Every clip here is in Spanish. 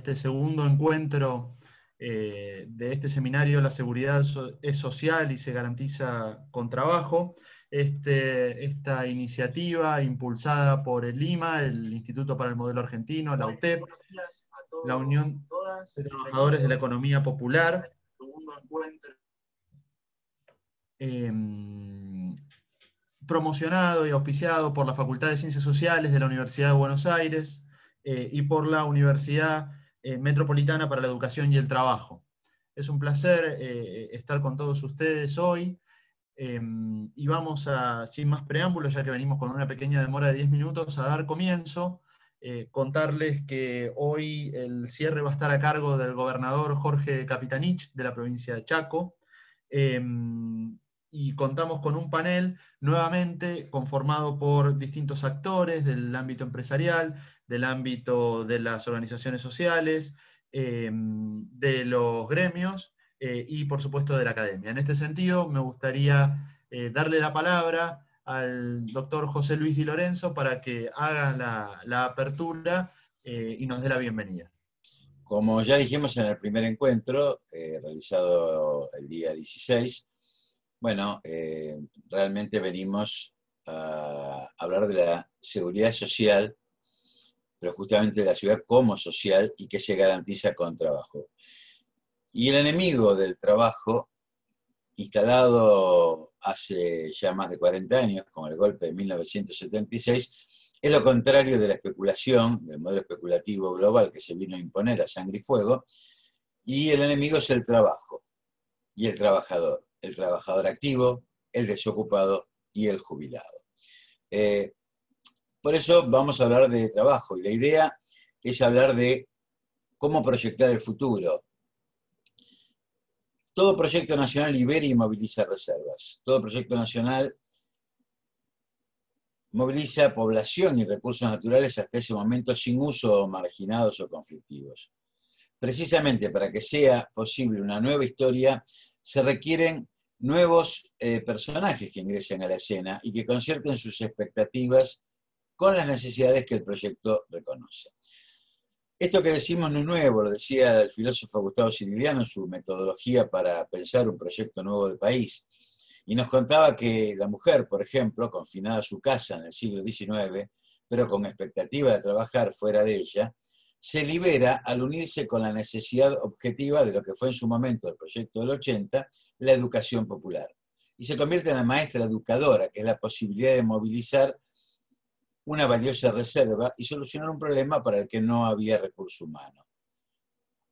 este segundo encuentro de este seminario. La seguridad es social y se garantiza con trabajo. Esta iniciativa impulsada por el IMA, el Instituto para el Modelo Argentino, la UTEP, la Unión de Trabajadores de la Economía Popular, segundo encuentro, promocionado y auspiciado por la Facultad de Ciencias Sociales de la Universidad de Buenos Aires y por la Universidad Metropolitana para la Educación y el Trabajo. Es un placer estar con todos ustedes hoy y vamos a, sin más preámbulos, ya que venimos con una pequeña demora de 10 minutos, a dar comienzo. Contarles que hoy el cierre va a estar a cargo del gobernador Jorge Capitanich, de la provincia de Chaco, y contamos con un panel nuevamente conformado por distintos actores del ámbito empresarial, del ámbito de las organizaciones sociales, de los gremios y por supuesto de la academia. En este sentido, me gustaría darle la palabra al doctor José Luis Di Lorenzo para que haga la apertura y nos dé la bienvenida. Como ya dijimos en el primer encuentro, realizado el día 16, bueno, realmente venimos a hablar de la seguridad social, pero justamente de la seguridad como social y que se garantiza con trabajo. Y el enemigo del trabajo, instalado hace ya más de 40 años, con el golpe de 1976, es lo contrario de la especulación, del modelo especulativo global que se vino a imponer a sangre y fuego, y el enemigo es el trabajo y el trabajador activo, el desocupado y el jubilado. Por eso vamos a hablar de trabajo, y la idea es hablar de cómo proyectar el futuro. Todo proyecto nacional libera y moviliza reservas. Todo proyecto nacional moviliza población y recursos naturales hasta ese momento sin uso, marginados o conflictivos. Precisamente para que sea posible una nueva historia, se requieren nuevos personajes que ingresen a la escena y que concierten sus expectativas con las necesidades que el proyecto reconoce. Esto que decimos no es nuevo, lo decía el filósofo Gustavo Sirigliano en su metodología para pensar un proyecto nuevo de país. Y nos contaba que la mujer, por ejemplo, confinada a su casa en el siglo XIX, pero con expectativa de trabajar fuera de ella, se libera al unirse con la necesidad objetiva de lo que fue en su momento el proyecto del 80, la educación popular. Y se convierte en la maestra educadora, que es la posibilidad de movilizar una valiosa reserva y solucionar un problema para el que no había recurso humano.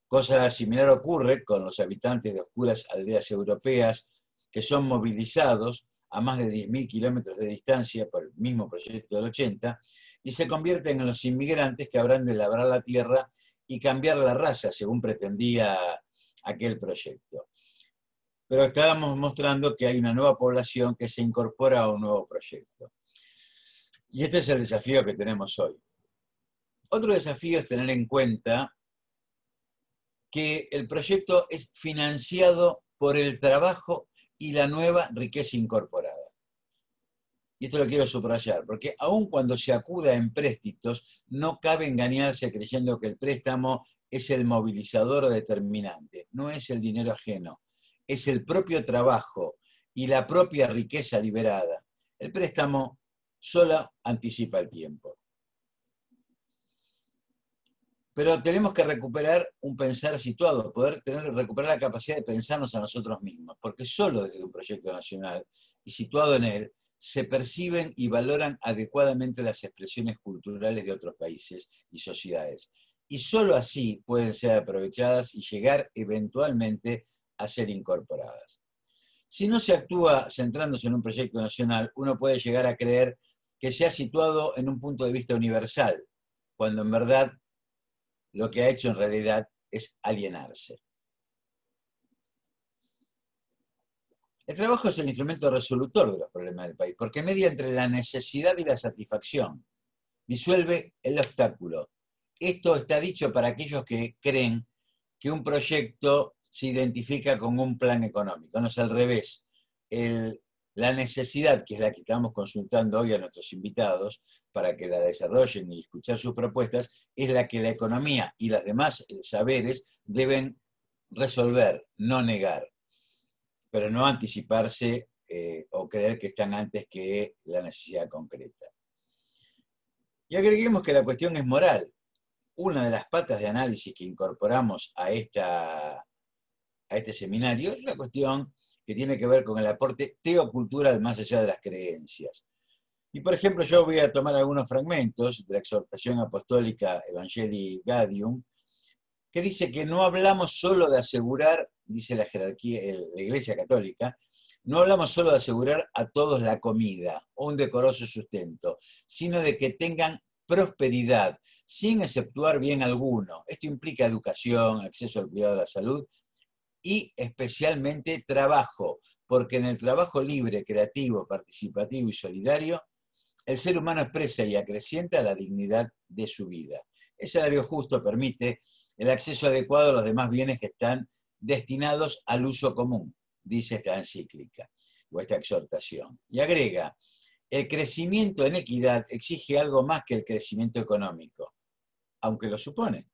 Cosa similar ocurre con los habitantes de oscuras aldeas europeas que son movilizados a más de 10.000 kilómetros de distancia por el mismo proyecto del 80 y se convierten en los inmigrantes que habrán de labrar la tierra y cambiar la raza, según pretendía aquel proyecto. Pero estábamos mostrando que hay una nueva población que se incorpora a un nuevo proyecto. Y este es el desafío que tenemos hoy. Otro desafío es tener en cuenta que el proyecto es financiado por el trabajo y la nueva riqueza incorporada. Y esto lo quiero subrayar, porque aun cuando se acuda a empréstitos, no cabe engañarse creyendo que el préstamo es el movilizador o determinante. No es el dinero ajeno, es el propio trabajo y la propia riqueza liberada. El préstamo solo anticipa el tiempo. Pero tenemos que recuperar un pensar situado, recuperar la capacidad de pensarnos a nosotros mismos, porque solo desde un proyecto nacional y situado en él se perciben y valoran adecuadamente las expresiones culturales de otros países y sociedades. Y solo así pueden ser aprovechadas y llegar eventualmente a ser incorporadas. Si no se actúa centrándose en un proyecto nacional, uno puede llegar a creer que se ha situado en un punto de vista universal, cuando en verdad lo que ha hecho en realidad es alienarse. El trabajo es el instrumento resolutor de los problemas del país, porque media entre la necesidad y la satisfacción, disuelve el obstáculo. Esto está dicho para aquellos que creen que un proyecto se identifica con un plan económico. No es al revés. El La necesidad, que es la que estamos consultando hoy a nuestros invitados para que la desarrollen y escuchar sus propuestas, es la que la economía y los demás saberes deben resolver, no negar, pero no anticiparse o creer que están antes que la necesidad concreta. Y agreguemos que la cuestión es moral. Una de las patas de análisis que incorporamos a este seminario es la cuestión que tiene que ver con el aporte teocultural más allá de las creencias. Y por ejemplo, yo voy a tomar algunos fragmentos de la exhortación apostólica Evangelii Gaudium, que dice que no hablamos solo de asegurar, dice la jerarquía, la Iglesia Católica, no hablamos solo de asegurar a todos la comida o un decoroso sustento, sino de que tengan prosperidad, sin exceptuar bien alguno. Esto implica educación, acceso al cuidado de la salud y especialmente trabajo, porque en el trabajo libre, creativo, participativo y solidario, el ser humano expresa y acrecienta la dignidad de su vida. El salario justo permite el acceso adecuado a los demás bienes que están destinados al uso común, dice esta encíclica o esta exhortación. Y agrega, el crecimiento en equidad exige algo más que el crecimiento económico, aunque lo supone.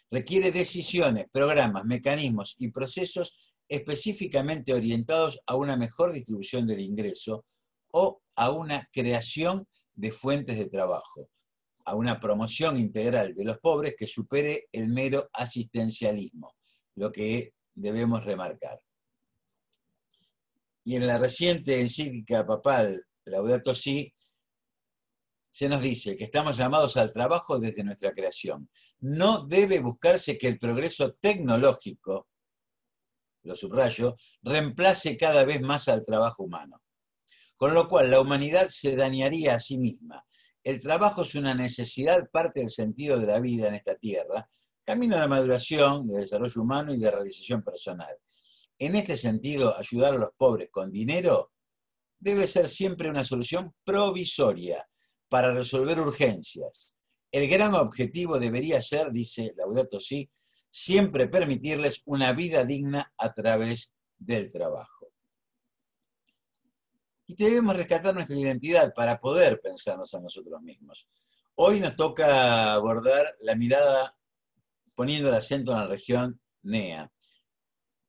Requiere decisiones, programas, mecanismos y procesos específicamente orientados a una mejor distribución del ingreso o a una creación de fuentes de trabajo, a una promoción integral de los pobres que supere el mero asistencialismo, lo que debemos remarcar. Y en la reciente encíclica papal Laudato Si, se nos dice que estamos llamados al trabajo desde nuestra creación. No debe buscarse que el progreso tecnológico, lo subrayo, reemplace cada vez más al trabajo humano. Con lo cual la humanidad se dañaría a sí misma. El trabajo es una necesidad, parte del sentido de la vida en esta tierra, camino de maduración, de desarrollo humano y de realización personal. En este sentido, ayudar a los pobres con dinero debe ser siempre una solución provisoria para resolver urgencias. El gran objetivo debería ser, dice Laudato Si, siempre permitirles una vida digna a través del trabajo. Y debemos rescatar nuestra identidad para poder pensarnos a nosotros mismos. Hoy nos toca abordar la mirada poniendo el acento en la región NEA.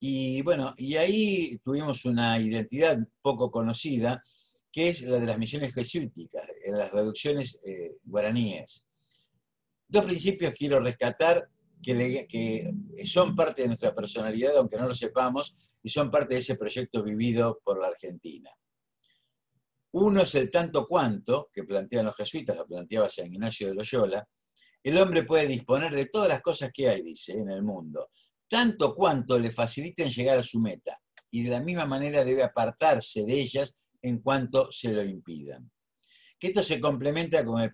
Y bueno, y ahí tuvimos una identidad poco conocida, que es la de las misiones jesuíticas, en las reducciones guaraníes. Dos principios quiero rescatar que son parte de nuestra personalidad, aunque no lo sepamos, y son parte de ese proyecto vivido por la Argentina. Uno es el tanto cuanto, que plantean los jesuitas, lo planteaba San Ignacio de Loyola. El hombre puede disponer de todas las cosas que hay, dice, en el mundo, tanto cuanto le faciliten llegar a su meta, y de la misma manera debe apartarse de ellas en cuanto se lo impidan. Que esto se complementa con el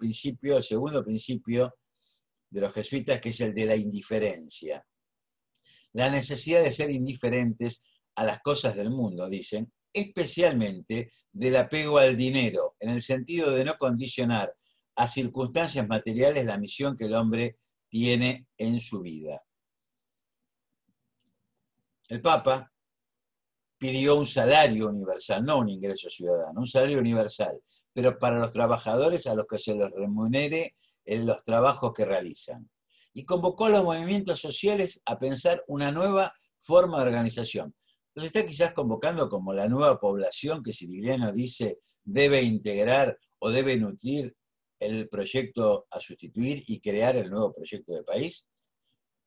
segundo principio de los jesuitas, que es el de la indiferencia. La necesidad de ser indiferentes a las cosas del mundo, dicen, especialmente del apego al dinero, en el sentido de no condicionar a circunstancias materiales la misión que el hombre tiene en su vida. El Papa pidió un salario universal, no un ingreso ciudadano, un salario universal, pero para los trabajadores a los que se les remunere en los trabajos que realizan. Y convocó a los movimientos sociales a pensar una nueva forma de organización. Los está quizás convocando como la nueva población que Sirigliano dice debe integrar o debe nutrir el proyecto a sustituir y crear el nuevo proyecto de país.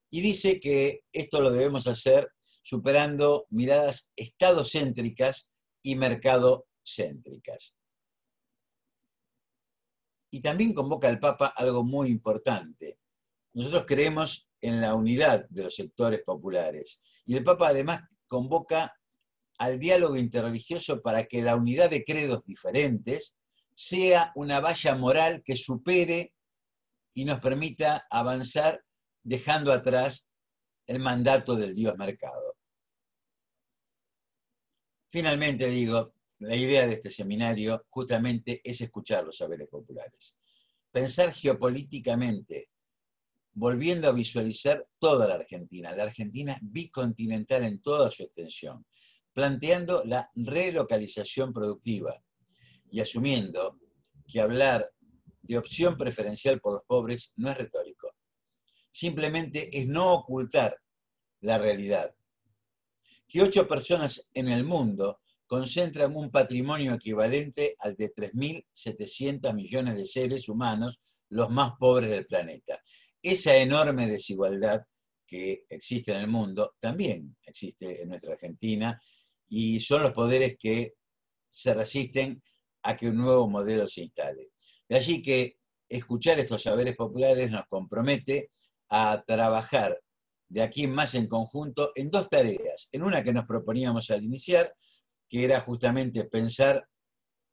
Y dice que esto lo debemos hacer superando miradas estadocéntricas y mercadocéntricas. Y también convoca al Papa algo muy importante. Nosotros creemos en la unidad de los sectores populares. Y el Papa además convoca al diálogo interreligioso para que la unidad de credos diferentes sea una valla moral que supere y nos permita avanzar dejando atrás el mandato del Dios mercado. Finalmente digo, la idea de este seminario justamente es escuchar los saberes populares. Pensar geopolíticamente, volviendo a visualizar toda la Argentina bicontinental en toda su extensión. planteando la relocalización productiva y asumiendo que hablar de opción preferencial por los pobres no es retórico. Simplemente es no ocultar la realidad. Que 8 personas en el mundo concentran un patrimonio equivalente al de 3.700 millones de seres humanos, los más pobres del planeta. Esa enorme desigualdad que existe en el mundo también existe en nuestra Argentina, y son los poderes que se resisten a que un nuevo modelo se instale. De allí que escuchar estos saberes populares nos compromete a trabajar de aquí en más en conjunto en 2 tareas. En una que nos proponíamos al iniciar, que era justamente pensar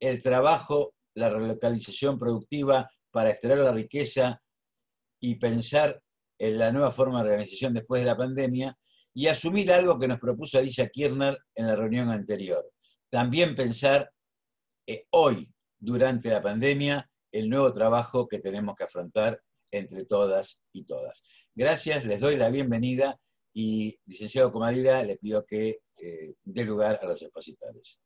el trabajo, la relocalización productiva para extraer la riqueza y pensar en la nueva forma de organización después de la pandemia, y asumir algo que nos propuso Alicia Kirchner en la reunión anterior. También pensar hoy, durante la pandemia, el nuevo trabajo que tenemos que afrontar entre todas y todas. Gracias, les doy la bienvenida y, licenciado Comadira, le pido que dé lugar a los expositores.